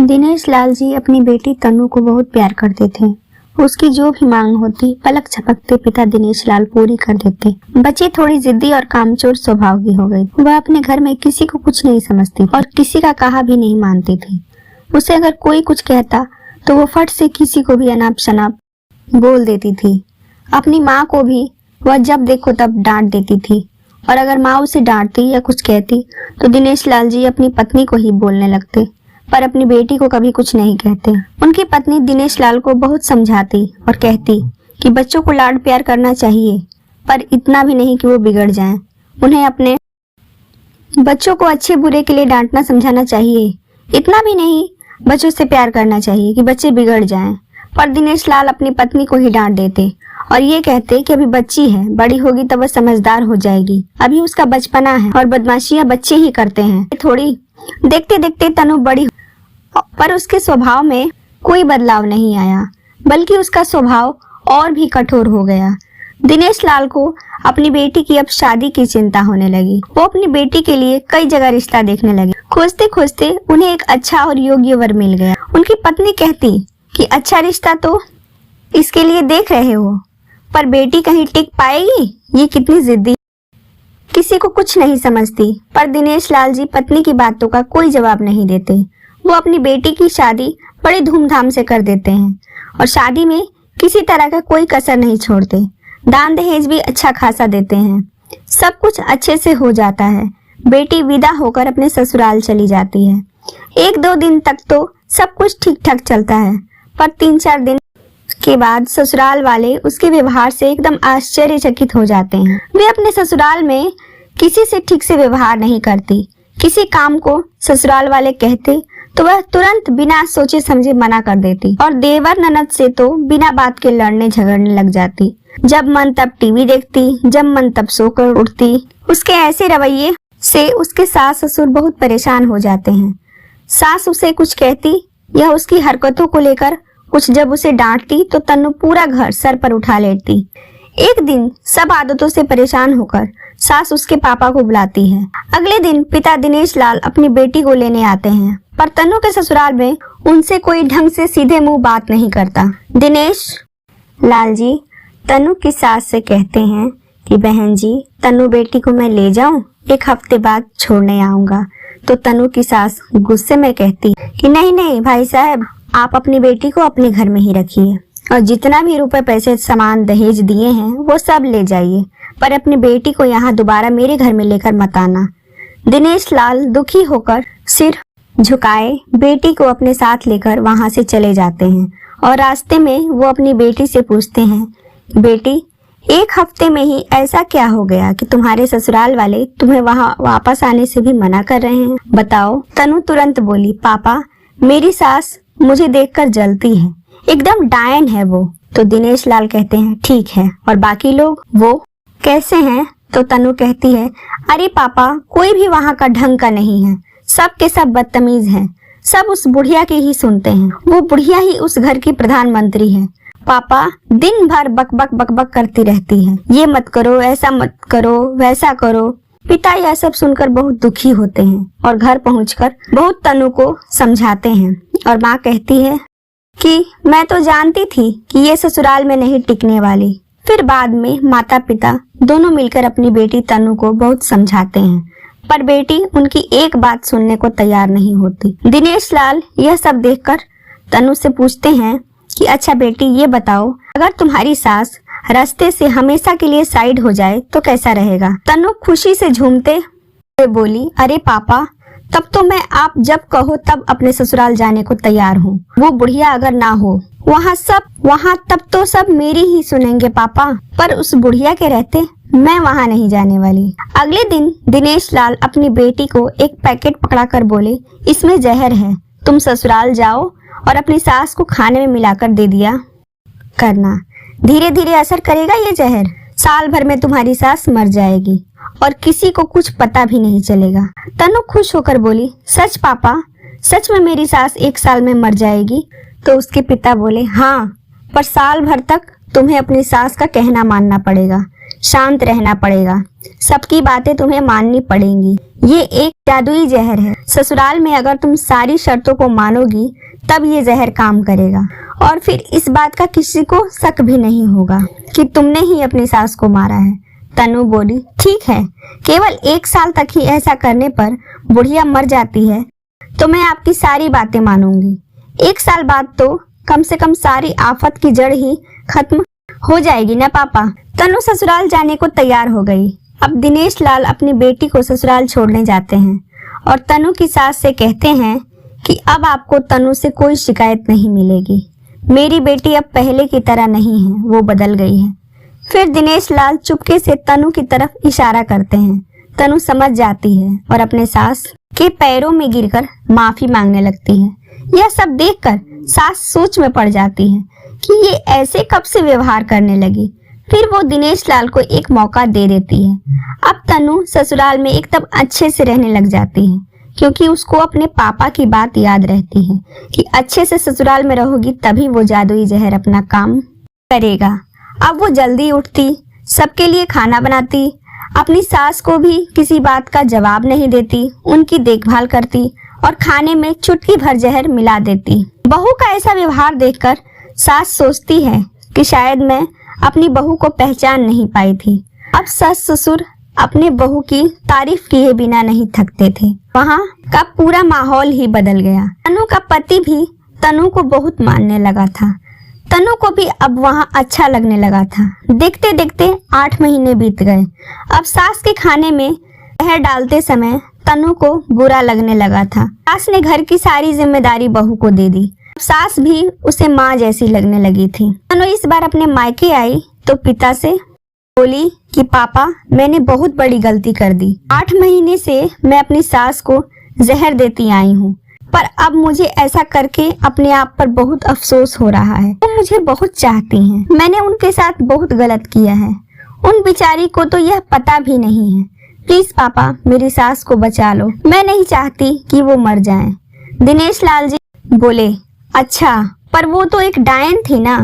दिनेश लाल जी अपनी बेटी तनु को बहुत प्यार करते थे। उसकी जो भी मांग होती पलक झपकते पिता दिनेश लाल पूरी कर देते। बच्ची थोड़ी जिद्दी और कामचोर स्वभाव की हो गई। वह अपने घर में किसी को कुछ नहीं समझती और किसी का कहा भी नहीं मानती थी। उसे अगर कोई कुछ कहता तो वो फट से किसी को भी अनाप शनाप बोल देती थी। अपनी माँ को भी वह जब देखो तब डांट देती थी और अगर माँ उसे डांटती या कुछ कहती तो दिनेश लाल जी अपनी पत्नी को ही बोलने लगते, पर अपनी बेटी को कभी कुछ नहीं कहते। उनकी पत्नी दिनेश लाल को बहुत समझाती और कहती कि बच्चों को लाड प्यार करना चाहिए, पर इतना भी नहीं कि वो बिगड़ जाएं। उन्हें अपने बच्चों को अच्छे बुरे के लिए डांटना समझाना चाहिए, इतना भी नहीं बच्चों से प्यार करना चाहिए कि बच्चे बिगड़ जाएं। पर दिनेश लाल अपनी पत्नी को ही डांट देते और ये कहते कि अभी बच्ची है, बड़ी होगी तब वह समझदार हो जाएगी, अभी उसका बचपना है और बदमाशियां बच्चे ही करते हैं थोड़ी। देखते देखते तनु बड़ी, पर उसके स्वभाव में कोई बदलाव नहीं आया, बल्कि उसका स्वभाव और भी कठोर हो गया। दिनेश लाल को अपनी बेटी की अब शादी की चिंता होने लगी। वो अपनी बेटी के लिए कई जगह रिश्ता देखने लगे। खोजते खोजते उन्हें एक अच्छा और योग्य वर मिल गया। उनकी पत्नी कहती कि अच्छा रिश्ता तो इसके लिए देख रहे हो, पर बेटी कहीं टिक पाएगी? ये कितनी जिद्दी, किसी को कुछ नहीं समझती। पर दिनेश लाल जी पत्नी की बातों का कोई जवाब नहीं देते। वो अपनी बेटी की शादी बड़ी धूमधाम से कर देते हैं और शादी में किसी तरह का कोई कसर नहीं छोड़ते। दान दहेज भी अच्छा खासा देते हैं। सब कुछ अच्छे से हो जाता है। बेटी विदा होकर अपने ससुराल चली जाती है। 1-2 दिन तक तो सब कुछ ठीक ठाक चलता है, पर 3-4 दिन के बाद ससुराल वाले उसके व्यवहार से एकदम आश्चर्यचकित हो जाते हैं। वे अपने ससुराल में किसी से ठीक से व्यवहार नहीं करती। किसी काम को ससुराल वाले कहते तो वह तुरंत बिना सोचे समझे मना कर देती और देवर ननद से तो बिना बात के लड़ने झगड़ने लग जाती। जब मन तब टीवी देखती, जब मन तब सोकर उठती। उसके ऐसे रवैये से उसके सास ससुर बहुत परेशान हो जाते हैं। सास उसे कुछ कहती या उसकी हरकतों को लेकर कुछ जब उसे डांटती तो तन्नू पूरा घर सर पर उठा लेती। एक दिन सब आदतों से परेशान होकर सास उसके पापा को बुलाती है। अगले दिन पिता दिनेश लाल अपनी बेटी को लेने आते हैं, पर तन्नू के ससुराल में उनसे कोई ढंग से सीधे मुंह बात नहीं करता। दिनेश लाल जी तन्नू की सास से कहते हैं कि बहन जी तन्नू बेटी को मैं ले जाऊं, 1 हफ्ते बाद छोड़ने आऊंगा। तो तन्नू की सास गुस्से में कहती कि नहीं नहीं भाई साहब, आप अपनी बेटी को अपने घर में ही रखिए और जितना भी रुपए पैसे सामान दहेज दिए हैं वो सब ले जाइए, पर अपनी बेटी को यहाँ दोबारा मेरे घर में लेकर मत आना। दिनेश लाल दुखी होकर सिर झुकाए बेटी को अपने साथ लेकर वहां से चले जाते हैं और रास्ते में वो अपनी बेटी से पूछते हैं, बेटी 1 हफ्ते में ही ऐसा क्या हो गया कि तुम्हारे ससुराल वाले तुम्हें वहां वापस आने से भी मना कर रहे हैं? बताओ। तनु तुरंत बोली, पापा मेरी सास मुझे देखकर जलती है, एकदम डायन है वो। तो दिनेश लाल कहते हैं ठीक है, और बाकी लोग वो कैसे हैं? तो तनु कहती है, अरे पापा कोई भी वहाँ का ढंग का नहीं है, सब के सब बदतमीज हैं, सब उस बुढ़िया की ही सुनते हैं। वो बुढ़िया ही उस घर की प्रधानमंत्री है। पापा दिन भर बक बक बक बक करती रहती है, ये मत करो, ऐसा मत करो, वैसा करो। पिता यह सब सुनकर बहुत दुखी होते हैं और घर पहुंचकर बहुत तनु को समझाते हैं और माँ कहती है कि मैं तो जानती थी कि ये ससुराल में नहीं टिकने वाली। फिर बाद में माता पिता दोनों मिलकर अपनी बेटी तनु को बहुत समझाते हैं, पर बेटी उनकी एक बात सुनने को तैयार नहीं होती। दिनेश लाल यह सब देखकर तनु से पूछते हैं कि अच्छा बेटी ये बताओ, अगर तुम्हारी सास रास्ते से हमेशा के लिए साइड हो जाए तो कैसा रहेगा? तनु खुशी से झूमते हुए बोली, अरे पापा तब तो मैं आप जब कहो तब अपने ससुराल जाने को तैयार हूँ। वो बुढ़िया अगर ना हो वहाँ तब तो सब मेरी ही सुनेंगे पापा, पर उस बुढ़िया के रहते मैं वहाँ नहीं जाने वाली। अगले दिन दिनेश लाल अपनी बेटी को एक पैकेट पकड़ा कर बोले, इसमें जहर है, तुम ससुराल जाओ और अपनी सास को खाने में मिलाकर दे दिया करना, धीरे धीरे असर करेगा ये जहर, साल भर में तुम्हारी सास मर जाएगी और किसी को कुछ पता भी नहीं चलेगा। तनु खुश होकर बोली, सच पापा, सच में मेरी सास 1 साल में मर जाएगी? तो उसके पिता बोले, हाँ, पर साल भर तक तुम्हें अपनी सास का कहना मानना पड़ेगा, शांत रहना पड़ेगा। सबकी बातें तुम्हें माननी पड़ेंगी। ये एक जादुई जहर है। ससुराल में अगर तुम सारी शर्तों को मानोगी तब ये जहर काम करेगा और फिर इस बात का किसी को शक भी नहीं होगा कि तुमने ही अपनी सास को मारा है। तनु बोली, ठीक है, केवल 1 साल तक ही ऐसा करने पर बुढ़िया मर जाती है तो मैं आपकी सारी बातें मानूंगी। 1 साल बाद तो कम से कम सारी आफत की जड़ ही खत्म हो जाएगी ना पापा। तनु ससुराल जाने को तैयार हो गई। अब दिनेश लाल अपनी बेटी को ससुराल छोड़ने जाते हैं और तनु की सास से कहते हैं कि अब आपको तनु से कोई शिकायत नहीं मिलेगी। मेरी बेटी अब पहले की तरह नहीं है, वो बदल गई है। फिर दिनेश लाल चुपके से तनु की तरफ इशारा करते हैं। तनु समझ जाती है और अपने सास के पैरों में गिरकर माफी मांगने लगती है। यह सब देखकर सास सोच में पड़ जाती है कि ये ऐसे कब से व्यवहार करने लगी। फिर वो दिनेश लाल को एक मौका दे देती है। अब तनु ससुराल में एकदम अच्छे से रहने लग जाती है क्योंकि उसको अपने पापा की बात याद रहती है कि अच्छे से ससुराल में रहोगी तभी वो जादुई जहर अपना काम करेगा। अब वो जल्दी उठती, सबके लिए खाना बनाती, अपनी सास को भी किसी बात का जवाब नहीं देती, उनकी देखभाल करती और खाने में चुटकी भर जहर मिला देती। बहू का ऐसा व्यवहार देखकर सास सोचती है कि शायद मैं अपनी बहू को पहचान नहीं पाई थी। अब सास ससुर अपने बहू की तारीफ किए बिना नहीं थकते थे। वहाँ का पूरा माहौल ही बदल गया। तनु का पति भी तनु को बहुत मानने लगा था। तनु को भी अब वहाँ अच्छा लगने लगा था। देखते देखते 8 महीने बीत गए। अब सास के खाने में जहर डालते समय तनु को बुरा लगने लगा था। सास ने घर की सारी जिम्मेदारी बहू को दे दी। सास भी उसे माँ जैसी लगने लगी थी। तनु इस बार अपने मायके आई तो पिता से बोली कि पापा, मैंने बहुत बड़ी गलती कर दी। 8 महीने से मैं अपनी सास को जहर देती आई हूँ, पर अब मुझे ऐसा करके अपने आप पर बहुत अफसोस हो रहा है। वो मुझे बहुत चाहती हैं। मैंने उनके साथ बहुत गलत किया है। उन बिचारी को तो यह पता भी नहीं है। प्लीज पापा, मेरी सास को बचा लो। मैं नहीं चाहती कि वो मर जाएं। दिनेश लाल जी बोले, अच्छा, पर वो तो एक डायन थी ना।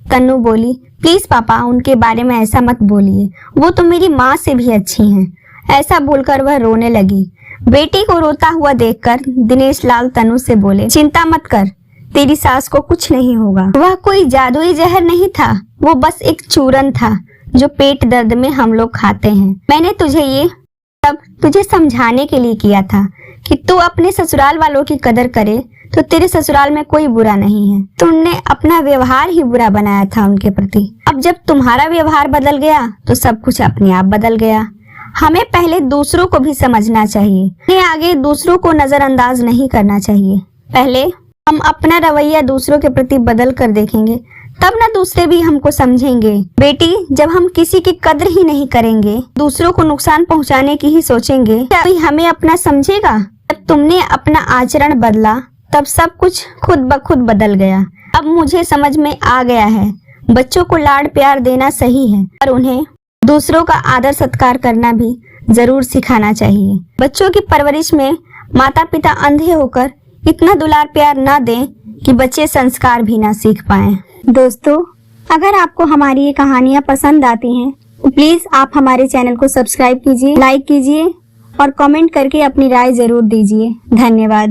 तन्नू बोली, प्लीज पापा, उनके बारे में ऐसा मत बोलिए। वो तो मेरी माँ से भी अच्छी हैं। ऐसा बोलकर वह रोने लगी। बेटी को रोता हुआ देखकर दिनेश लाल तनु से बोले, चिंता मत कर, तेरी सास को कुछ नहीं होगा। वह कोई जादुई जहर नहीं था, वो बस एक चूरन था जो पेट दर्द में हम लोग खाते हैं। मैंने तुझे ये सब तुझे समझाने के लिए किया था कि तू अपने ससुराल वालों की कदर करे तो तेरे ससुराल में कोई बुरा नहीं है। तुमने अपना व्यवहार ही बुरा बनाया था उनके प्रति। अब जब तुम्हारा व्यवहार बदल गया तो सब कुछ अपने आप बदल गया। हमें पहले दूसरों को भी समझना चाहिए, उन्हें आगे दूसरों को नजरअंदाज नहीं करना चाहिए। पहले हम अपना रवैया दूसरों के प्रति बदल कर देखेंगे, तब ना दूसरे भी हमको समझेंगे। बेटी, जब हम किसी की कदर ही नहीं करेंगे, दूसरों को नुकसान पहुंचाने की ही सोचेंगे, क्या कोई हमें अपना समझेगा? जब तुमने अपना आचरण बदला तब सब कुछ खुद ब खुद बदल गया। अब मुझे समझ में आ गया है, बच्चों को लाड प्यार देना सही है, पर उन्हें दूसरों का आदर सत्कार करना भी जरूर सिखाना चाहिए। बच्चों की परवरिश में माता पिता अंधे होकर इतना दुलार प्यार न दें कि बच्चे संस्कार भी ना सीख पाएं। दोस्तों, अगर आपको हमारी ये कहानियाँ पसंद आती हैं तो प्लीज आप हमारे चैनल को सब्सक्राइब कीजिए, लाइक कीजिए और कमेंट करके अपनी राय जरूर दीजिए। धन्यवाद।